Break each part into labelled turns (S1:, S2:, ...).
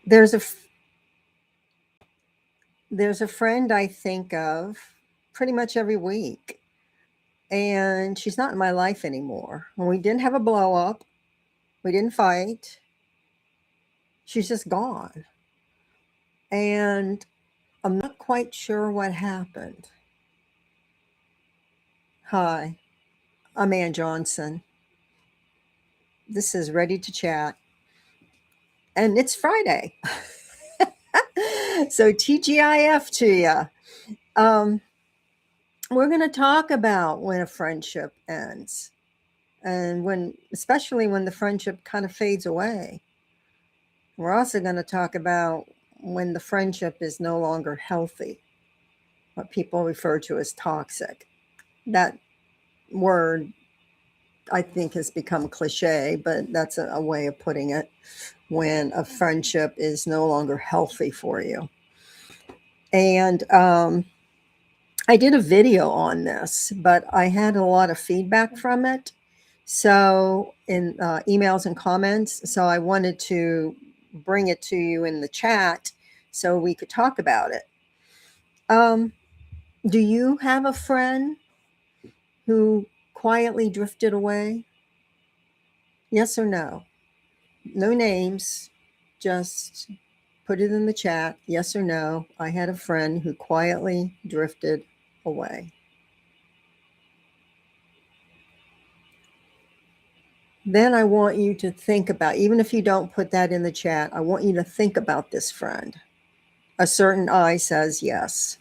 S1: There's a there's a friend I think of pretty much every week, and she's not in my life anymore. And we didn't have a blow up. We didn't fight. She's just gone. And I'm not quite sure what happened. Hi, I'm Ann Johnson. This is Ready to Chat, and it's Friday. So TGIF to you. Um, we're going to talk about when a friendship ends, and especially when the friendship kind of fades away. We're also going to talk about when the friendship is no longer healthy, what people refer to as toxic. That word, I think, has become cliche, but that's a way of putting it. When a friendship is no longer healthy for you. And I did a video on this, but I had a lot of feedback from it. So, in emails and comments. So, I wanted to bring it to you in the chat so we could talk about it. Um, do you have a friend who quietly drifted away? Yes or no? No names, just put it in the chat. Yes or no? I had a friend who quietly drifted away. Then I want you to think about, even if you don't put that in the chat, I want you to think about this friend. A certain I says yes.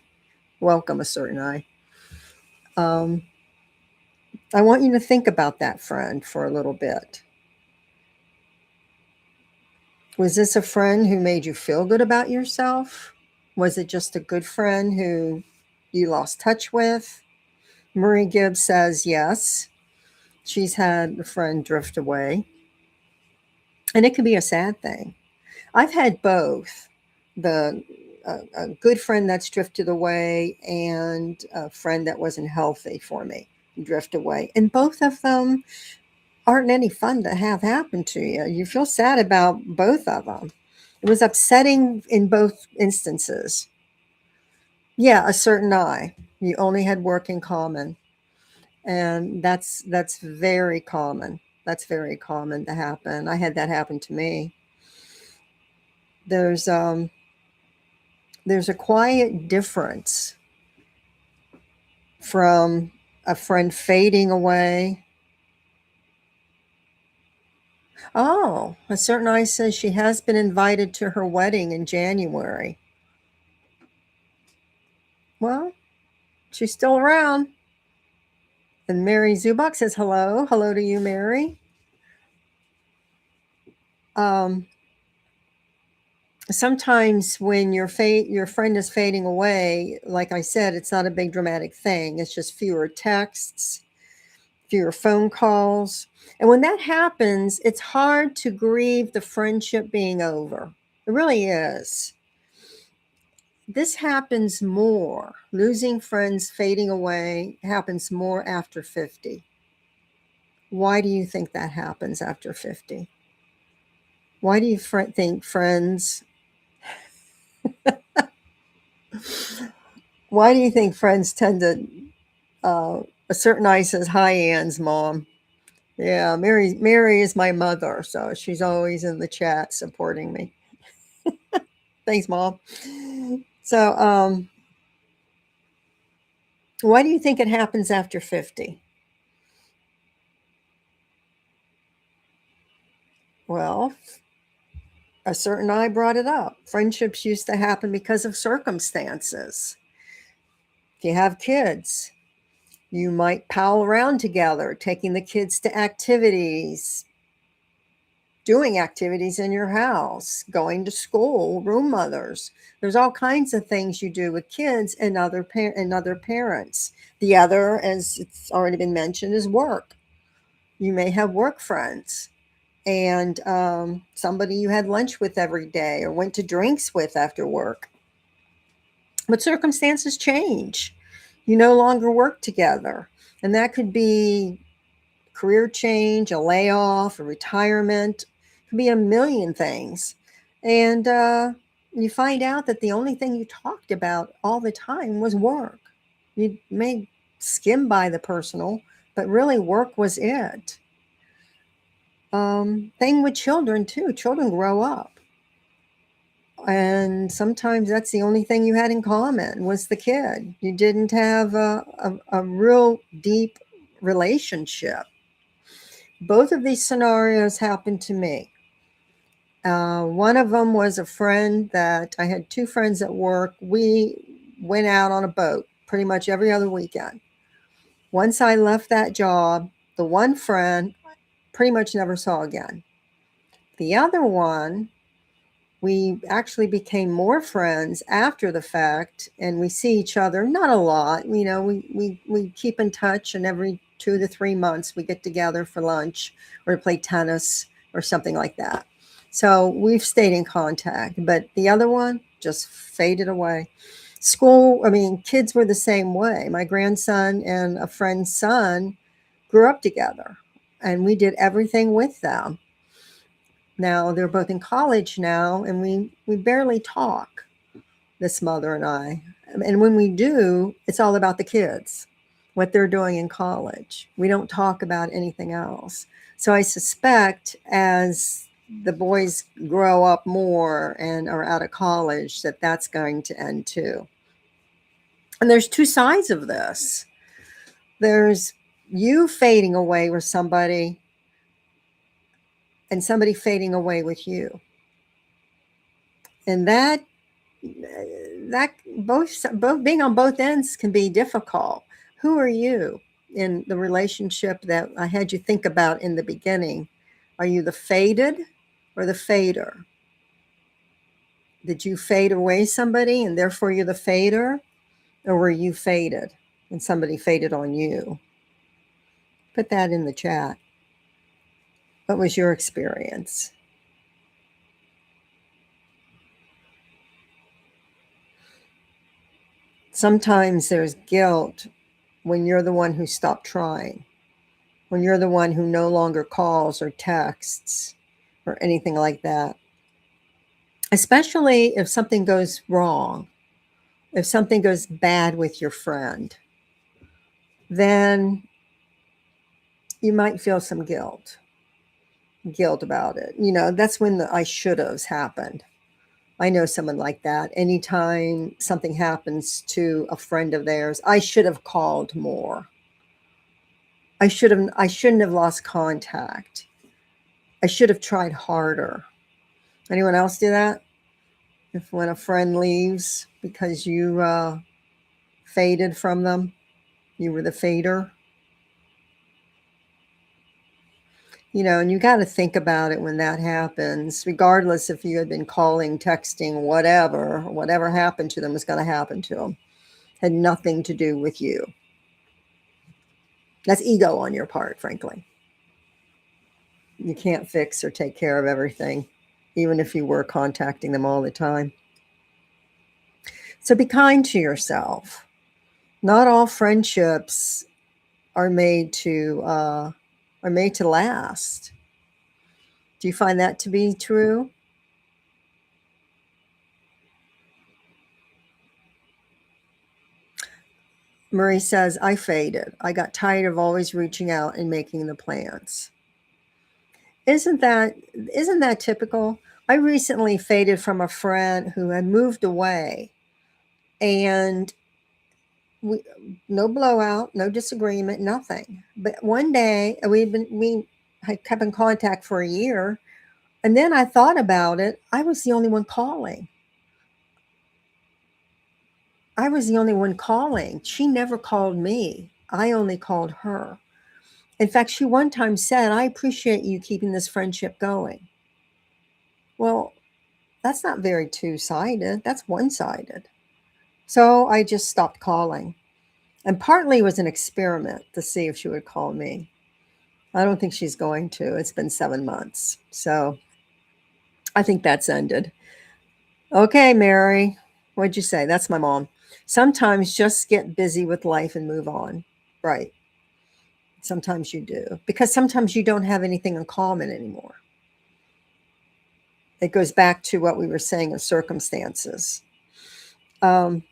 S1: Welcome, a certain I. Um, I want you to think about that friend for a little bit. Was this a friend who made you feel good about yourself? Was it just a good friend who you lost touch with? Marie Gibbs says yes. She's had a friend drift away. And it can be a sad thing. I've had both the a good friend that's drifted away and a friend that wasn't healthy for me drift away. And both of them aren't any fun to have happen to you. You feel sad about both of them. It was upsetting in both instances. Yeah, a certain I. You only had work in common. And that's very common. That's very common to happen. I had that happen to me. There's um there's a quiet difference from a friend fading away. Oh, a certain I says she has been invited to her wedding in January. Well, she's still around. And Mary Zubak says hello. Hello to you, Mary. Um, Sometimes when your friend is fading away, like I said, it's not a big dramatic thing. It's just fewer texts, fewer phone calls. And when that happens, it's hard to grieve the friendship being over. It really is. This happens more. Losing friends, fading away happens more after 50. Why do you think that happens after 50? Why do you think friends why do you think friends tend to a certain I says hi Ann's mom. Yeah, Mary is my mother, so she's always in the chat supporting me. Thanks, Mom. So, why do you think it happens after 50? Well, a certain I brought it up. Friendships used to happen because of circumstances. If you have kids, you might pal around together, taking the kids to activities, doing activities in your house, going to school, room mothers. There's all kinds of things you do with kids and other parents. The other, as it's already been mentioned, is work. You may have work friends and somebody you had lunch with every day or went to drinks with after work. But circumstances change. You no longer work together. And that could be career change, a layoff, a retirement. It could be a million things. And you find out that the only thing you talked about all the time was work. You may skim by the personal, but really work was it. Thing with children too. Children grow up, and sometimes that's the only thing you had in common was the kid. You didn't have a real deep relationship. Both of these scenarios happened to me. One of them was a friend that I had two friends at work. We went out on a boat pretty much every other weekend. Once I left that job, the one friend pretty much never saw again. The other one, we actually became more friends after the fact, and we see each other not a lot. You know, we keep in touch, and every 2 to 3 months we get together for lunch or to play tennis or something like that. So we've stayed in contact, but the other one just faded away. School, I mean, kids were the same way. My grandson and a friend's son grew up together, and we did everything with them. Now they're both in college now, and we barely talk, this mother and I. And when we do, it's all about the kids, what they're doing in college. We don't talk about anything else. So I suspect as the boys grow up more and are out of college, that that's going to end too. And there's two sides of this. There's you fading away with somebody and somebody fading away with you. And that both being on both ends can be difficult. Who are you in the relationship that I had you think about in the beginning? Are you the faded or the fader? Did you fade away somebody and therefore you're the fader? Or were you faded and somebody faded on you? Put that in the chat. What was your experience? Sometimes there's guilt when you're the one who stopped trying, when you're the one who no longer calls or texts or anything like that. Especially if something goes wrong, if something goes bad with your friend, then you might feel some guilt about it. You know, that's when the I should have's happened. I know someone like that. Anytime something happens to a friend of theirs, I should have called more. I shouldn't have lost contact. I should have tried harder. Anyone else do that? If when a friend leaves because you faded from them, you were the fader. You know, and you got to think about it when that happens, regardless if you had been calling, texting, whatever happened to them was going to happen to them. Had nothing to do with you. That's ego on your part, frankly. You can't fix or take care of everything, even if you were contacting them all the time. So be kind to yourself. Not all friendships are made to last. Do you find that to be true? Marie says, I faded. I got tired of always reaching out and making the plans. Isn't that typical? I recently faded from a friend who had moved away, and we no blowout, no disagreement, nothing. But one day we had kept in contact for a year, and then I thought about it. I was the only one calling. I was the only one calling. She never called me. I only called her. In fact, she one time said, I appreciate you keeping this friendship going. Well, that's not very two sided. That's one sided. So I just stopped calling. And partly it was an experiment to see if she would call me. I don't think she's going to. It's been 7 months. So I think that's ended. Okay, Mary. What'd you say? That's my mom. Sometimes just get busy with life and move on. Right. Sometimes you do. Because sometimes you don't have anything in common anymore. It goes back to what we were saying of circumstances. Um,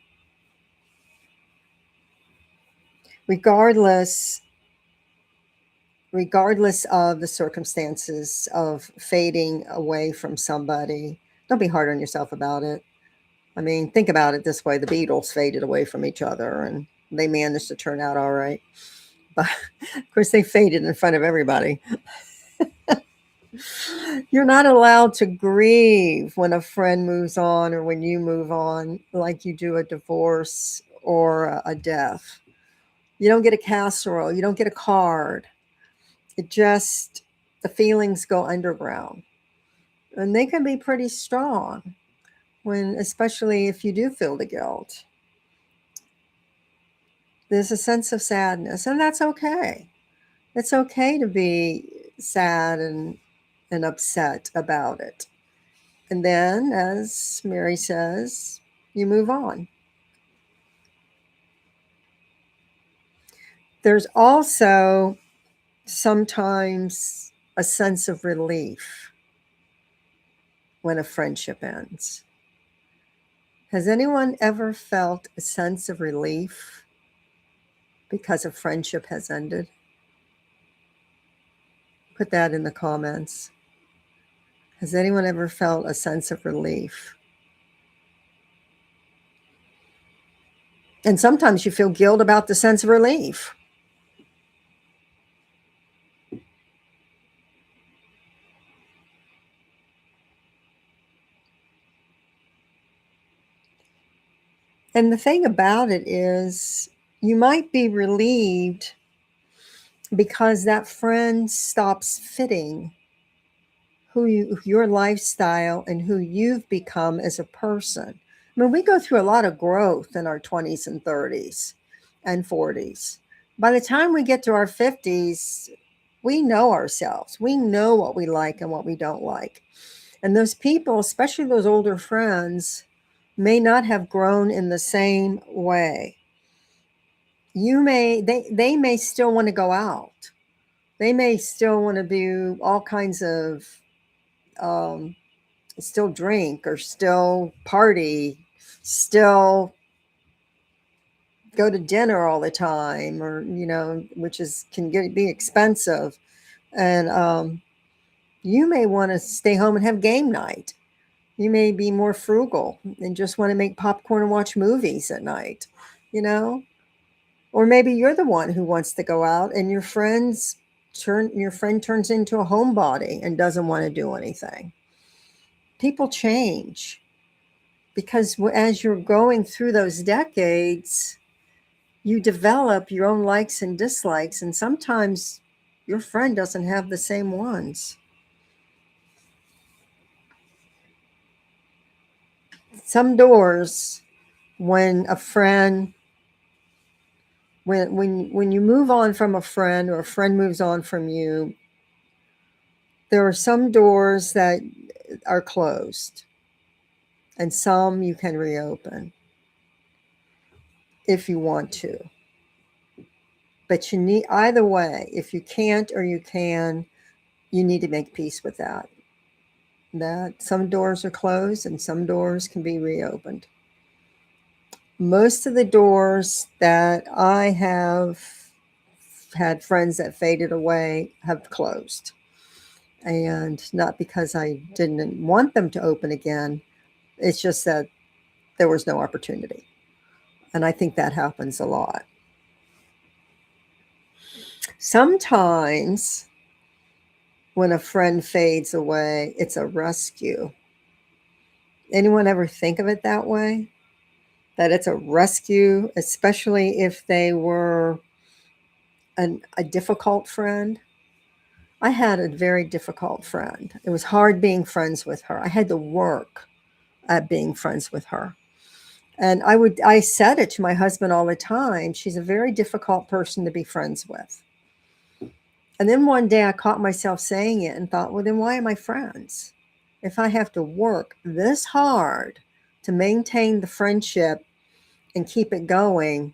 S1: regardless regardless of the circumstances of fading away from somebody, don't be hard on yourself about it. I mean, think about it this way: the Beatles faded away from each other and they managed to turn out all right. But of course, they faded in front of everybody. You're not allowed to grieve when a friend moves on or when you move on, like you do a divorce or a death. You don't get a casserole, you don't get a card. It just, the feelings go underground. And they can be pretty strong when, especially if you do feel the guilt. There's a sense of sadness, and that's okay. It's okay to be sad and upset about it. And then, as Mary says, you move on. There's also sometimes a sense of relief when a friendship ends. Has anyone ever felt a sense of relief because a friendship has ended? Put that in the comments. Has anyone ever felt a sense of relief? And sometimes you feel guilt about the sense of relief. And the thing about it is, you might be relieved because that friend stops fitting your lifestyle and who you've become as a person. I mean, we go through a lot of growth in our 20s and 30s and 40s. By the time we get to our 50s, we know ourselves. We know what we like and what we don't like. And those people, especially those older friends, may not have grown in the same way. They may still want to go out. They may still want to do all kinds of um, still drink or still party, still go to dinner all the time, or which be expensive. And you may want to stay home and have game night. You may be more frugal and just want to make popcorn and watch movies at night, you know? Or maybe you're the one who wants to go out and your friend turns into a homebody and doesn't want to do anything. People change because as you're going through those decades, you develop your own likes and dislikes, and sometimes your friend doesn't have the same ones. Some doors, when a friend when you move on from a friend or a friend moves on from you, there are some doors that are closed and some you can reopen if you want to. But you need, either way, if you can't or you can, you need to make peace with that. That some doors are closed and some doors can be reopened. Most of the doors that I have had friends that faded away have closed. And not because I didn't want them to open again. It's just that there was no opportunity. And I think that happens a lot. Sometimes when a friend fades away, it's a rescue. Anyone ever think of it that way? That it's a rescue, especially if they were a difficult friend? I had a very difficult friend. It was hard being friends with her. I had to work at being friends with her. And I said it to my husband all the time. She's a very difficult person to be friends with. And then one day I caught myself saying it and thought, well, then why am I friends? If I have to work this hard to maintain the friendship and keep it going,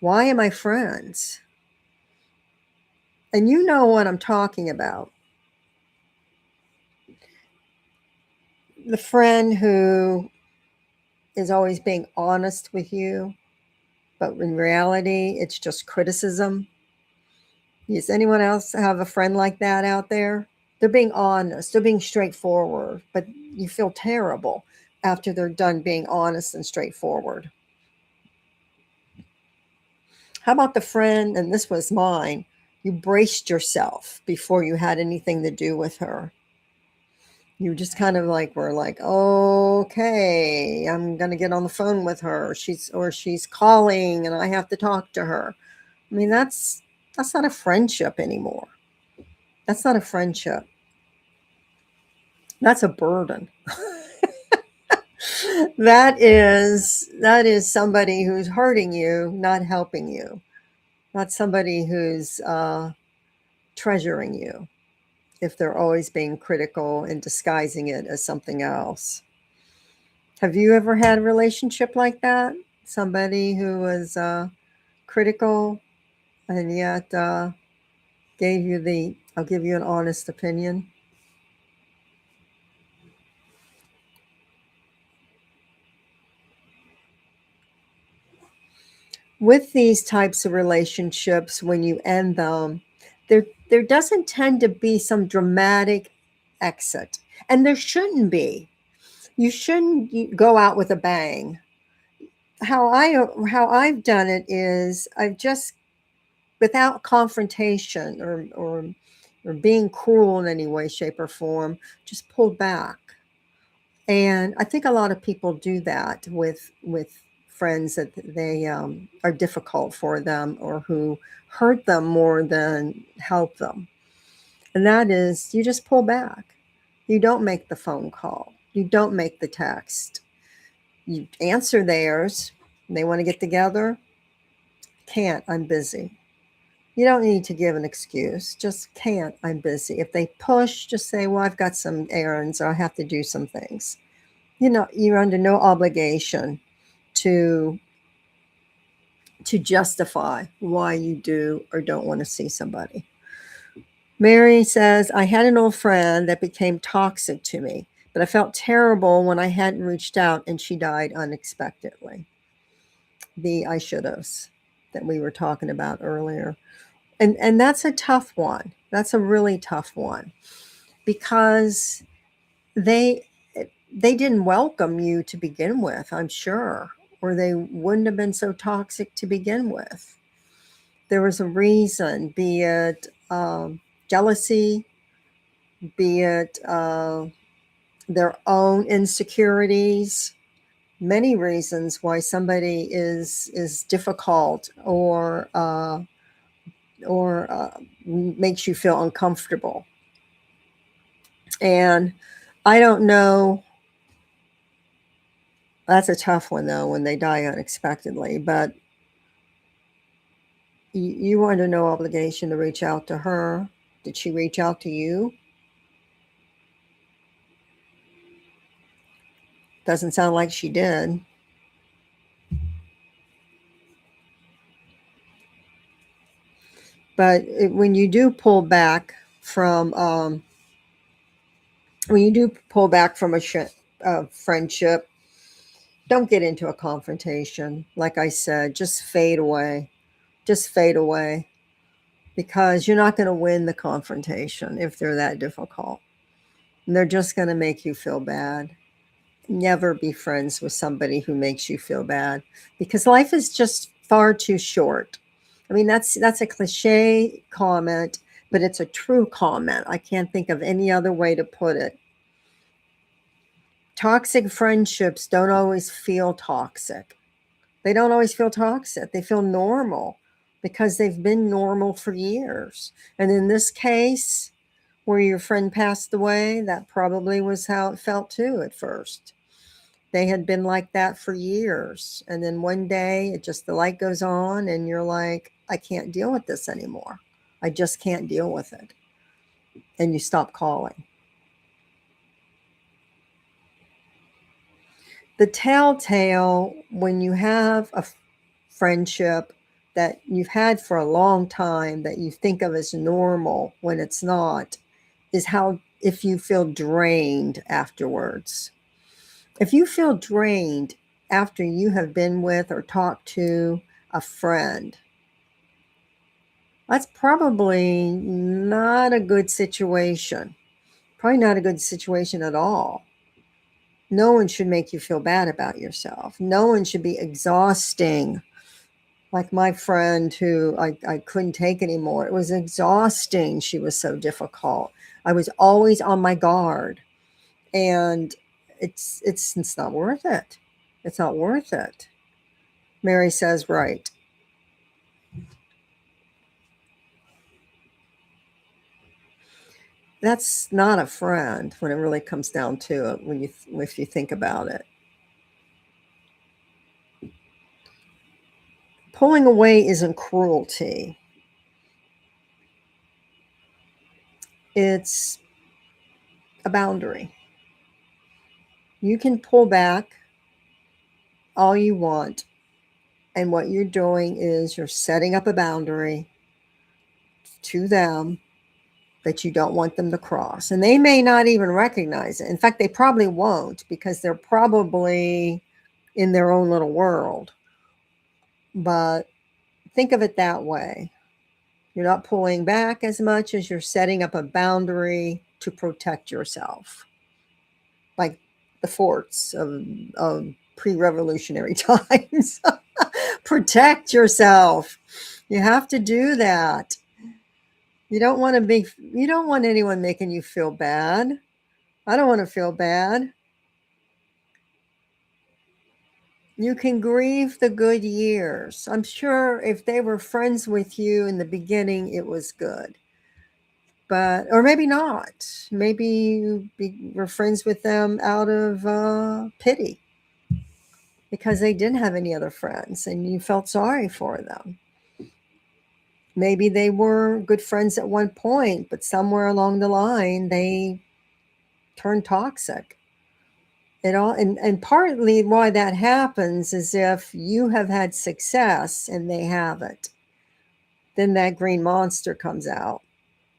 S1: why am I friends? And you know what I'm talking about. The friend who is always being honest with you, but in reality, it's just criticism. Does anyone else have a friend like that out there? They're being honest, they're being straightforward, but you feel terrible after they're done being honest and straightforward. How about the friend, and this was mine, you braced yourself before you had anything to do with her. You just kind of like were like, okay, I'm gonna get on the phone with her. She's calling and I have to talk to her. I mean, that's not a friendship anymore. That's not a friendship. That's a burden. That is somebody who's hurting you, not helping you. Not somebody who's treasuring you if they're always being critical and disguising it as something else. Have you ever had a relationship like that? Somebody who was critical and yet gave you I'll give you an honest opinion. With these types of relationships, when you end them, there doesn't tend to be some dramatic exit, and there shouldn't be. You shouldn't go out with a bang. How I've done it is I've just, without confrontation or being cruel in any way, shape, or form, just pulled back. And I think a lot of people do that with friends that they are difficult for them or who hurt them more than help them. And that is, you just pull back. You don't make the phone call. You don't make the text. You answer theirs. They want to get together. Can't. I'm busy. You don't need to give an excuse. Just can't. I'm busy. If they push, just say, well, I've got some errands or I have to do some things. You're under no obligation to justify why you do or don't want to see somebody. Mary says, I had an old friend that became toxic to me, but I felt terrible when I hadn't reached out and she died unexpectedly. The I should have's that we were talking about earlier. And that's a tough one. That's a really tough one because they they didn't welcome you to begin with, I'm sure, or they wouldn't have been so toxic to begin with. There was a reason, be it jealousy, be it their own insecurities, many reasons why somebody is difficult or makes you feel uncomfortable. And I don't know. That's a tough one though when they die unexpectedly. But you were under no obligation to reach out to her. Did she reach out to you? Doesn't sound like she did. But when you do pull back from a friendship, don't get into a confrontation. Like I said, just fade away. Just fade away because you're not going to win the confrontation if they're that difficult. And they're just going to make you feel bad. Never be friends with somebody who makes you feel bad because life is just far too short. I mean, that's a cliche comment, but it's a true comment. I can't think of any other way to put it. Toxic friendships don't always feel toxic. They don't always feel toxic. They feel normal because they've been normal for years. And in this case, where your friend passed away, that probably was how it felt too at first. They had been like that for years. And then one day the light goes on and you're like, I can't deal with this anymore. I just can't deal with it. And you stop calling. The telltale when you have a friendship that you've had for a long time that you think of as normal when it's not is how if you feel drained afterwards. If you feel drained after you have been with or talked to a friend, that's probably not a good situation. Probably not a good situation at all. No one should make you feel bad about yourself. No one should be exhausting. Like my friend who I couldn't take anymore. It was exhausting. She was so difficult. I was always on my guard. And it's not worth it. It's not worth it. Mary says, right. That's not a friend when it really comes down to it, if you think about it. Pulling away isn't cruelty. It's a boundary. You can pull back all you want, and what you're doing is you're setting up a boundary to them that you don't want them to cross. And they may not even recognize it. In fact, they probably won't, because they're probably in their own little world. But think of it that way. You're not pulling back as much as you're setting up a boundary to protect yourself, like the forts of pre-revolutionary times. Protect yourself. You have to do that. You don't want anyone making you feel bad. I don't want to feel bad. You can grieve the good years. I'm sure if they were friends with you in the beginning, it was good. But, or maybe not. Maybe you were friends with them out of pity because they didn't have any other friends and you felt sorry for them. Maybe they were good friends at one point, but somewhere along the line, they turned toxic. And partly why that happens is if you have had success and they haven't, then that green monster comes out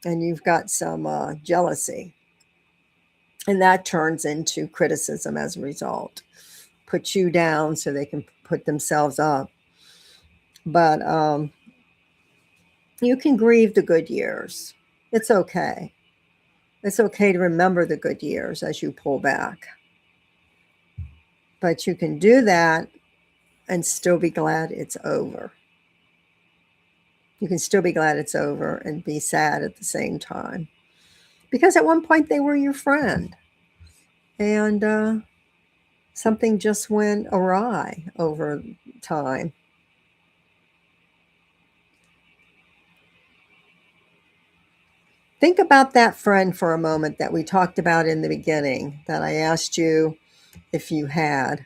S1: and you've got some jealousy. And that turns into criticism as a result. Put you down so they can put themselves up. But you can grieve the good years. It's okay. It's okay to remember the good years as you pull back. But you can do that and still be glad it's over. You can still be glad it's over and be sad at the same time. Because at one point they were your friend. And something just went awry over time. Think about that friend for a moment that we talked about in the beginning, that I asked you if you had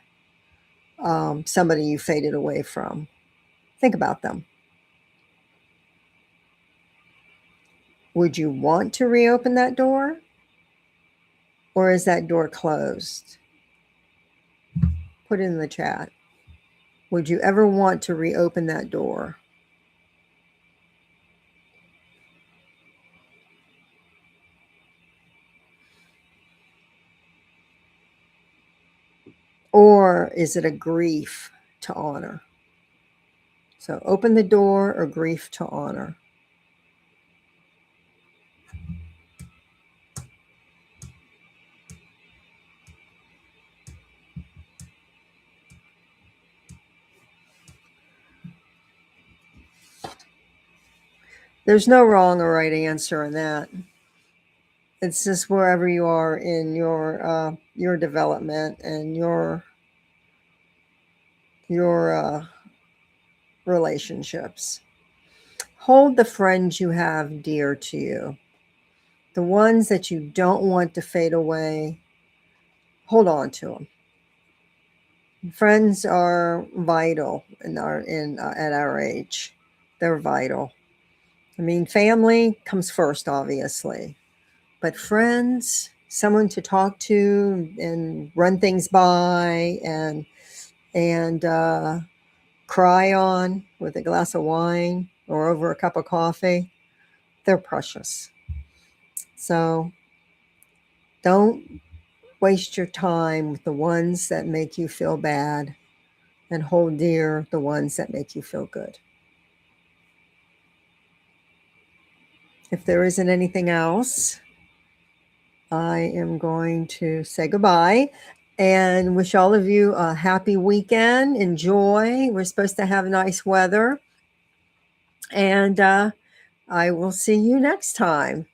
S1: somebody you faded away from. Think about them. Would you want to reopen that door? Or is that door closed? Put it in the chat. Would you ever want to reopen that door? Or is it a grief to honor? So open the door or grief to honor. There's no wrong or right answer in that. It's just wherever you are in your development and your relationships. Hold the friends you have dear to you. The ones that you don't want to fade away, hold on to them. Friends are vital at our age. They're vital. I mean, family comes first, obviously, but friends, someone to talk to and run things by and cry on with a glass of wine or over a cup of coffee, they're precious. So don't waste your time with the ones that make you feel bad, and hold dear the ones that make you feel good. If there isn't anything else, I am going to say goodbye and wish all of you a happy weekend. Enjoy. We're supposed to have nice weather. And I will see you next time.